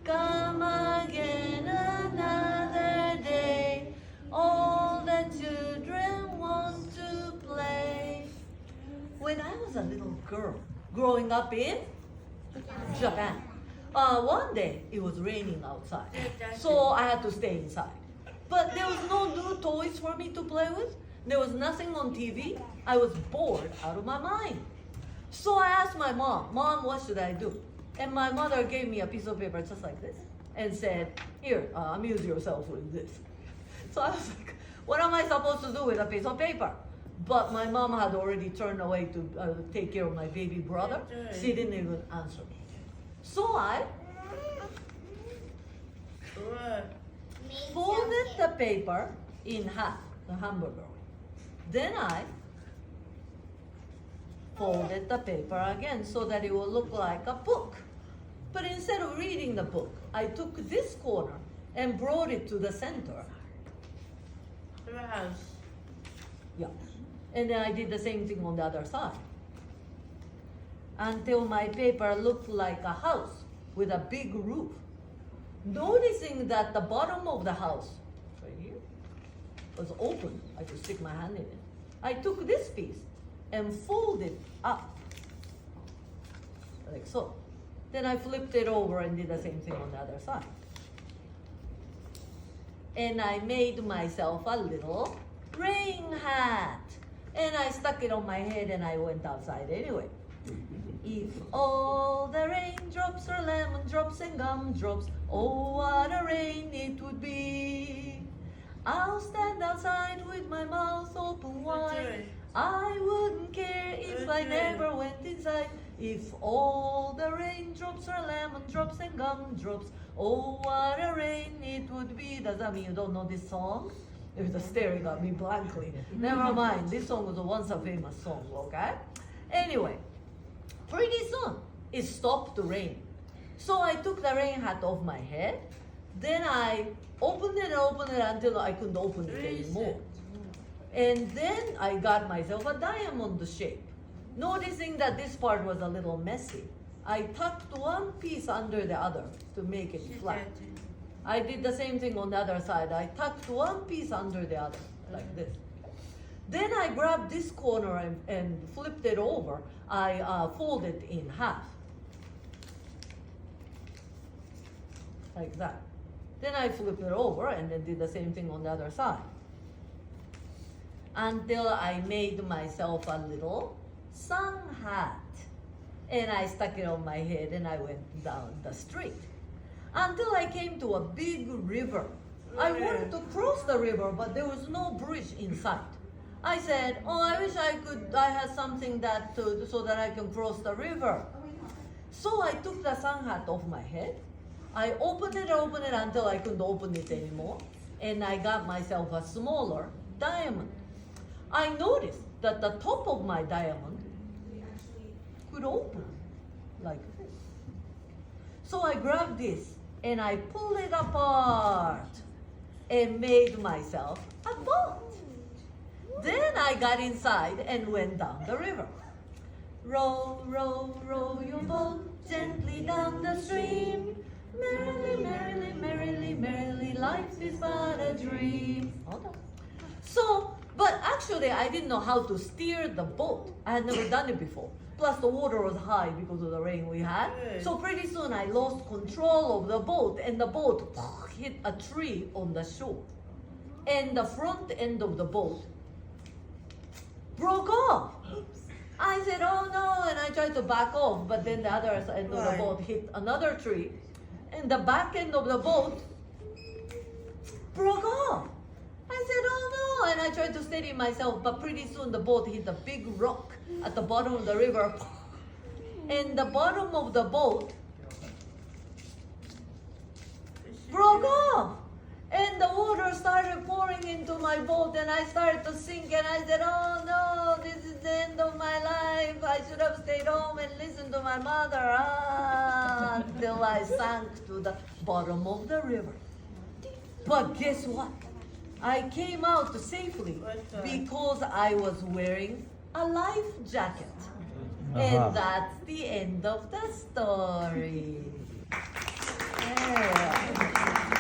Come again another day. All the children want to play. When I was a little girl, growing up in Japan, one day it was raining outside, so I had to stay inside. But there was no new toys for me to play with. There was nothing on TV. I was bored out of my mind. So I asked my mom, Mom, what should I do? And my mother gave me a piece of paper just like this and said, here, amuse yourself with this. So I was like, what am I supposed to do with a piece of paper? But my mom had already turned away to take care of my baby brother. She didn't even answer me. So I folded the paper in half, the hamburger. Then I folded the paper again so that it will look like a book. But instead of reading the book, I took this corner and brought it to the center. The house. Yeah. And then I did the same thing on the other side. Until my paper looked like a house with a big roof. Noticing that the bottom of the house, right here, was open. I could stick my hand in it. I took this piece and folded up, like so. Then I flipped it over and did the same thing on the other side. And I made myself a little rain hat. And I stuck it on my head and I went outside anyway. If all the raindrops are lemon drops and gumdrops, oh, what a rain it would be. I'll stand outside with my mouth open wide. I wouldn't care if I never went inside. If all the raindrops are lemon drops and gumdrops, oh, what a rain it would be. Does that mean you don't know this song? You're just staring at me blankly. Never mind, this song was once a famous song, okay? Anyway, pretty soon, it stopped to rain. So I took the rain hat off my head. Then I opened it until I couldn't open it anymore. And then I got myself a diamond shape. Noticing that this part was a little messy, I tucked one piece under the other to make it flat. I did the same thing on the other side. I tucked one piece under the other, like this. Then I grabbed this corner and flipped it over. I folded it in half, like that. Then I flipped it over and then did the same thing on the other side. Until I made myself a little sun hat. And I stuck it on my head and I went down the street. Until I came to a big river. I wanted to cross the river, but there was no bridge in sight. I said, oh, I wish I had something so that I can cross the river. So I took the sun hat off my head. I opened it until I couldn't open it anymore. And I got myself a smaller diamond. I noticed that the top of my diamond could open like this. So I grabbed this and I pulled it apart and made myself a boat. Then I got inside and went down the river. Row, row, row your boat gently down the stream. Merrily, merrily, merrily, merrily, life is but a dream. Hold on. So, but actually I didn't know how to steer the boat. I had never done it before. Plus the water was high because of the rain we had. So pretty soon I lost control of the boat and the boat hit a tree on the shore. And the front end of the boat broke off. I said, oh no, and I tried to back off, but then the other end of the boat hit another tree. And the back end of the boat broke off. I said, oh no, and I tried to steady myself, but pretty soon the boat hit a big rock at the bottom of the river. And the bottom of the boat broke off. And the water started pouring into my boat and I started to sink and I said, oh no, this is the end of my life. I should have stayed home and listened to my mother until I sank to the bottom of the river. But guess what? I came out safely because I was wearing a life jacket. And that's the end of the story.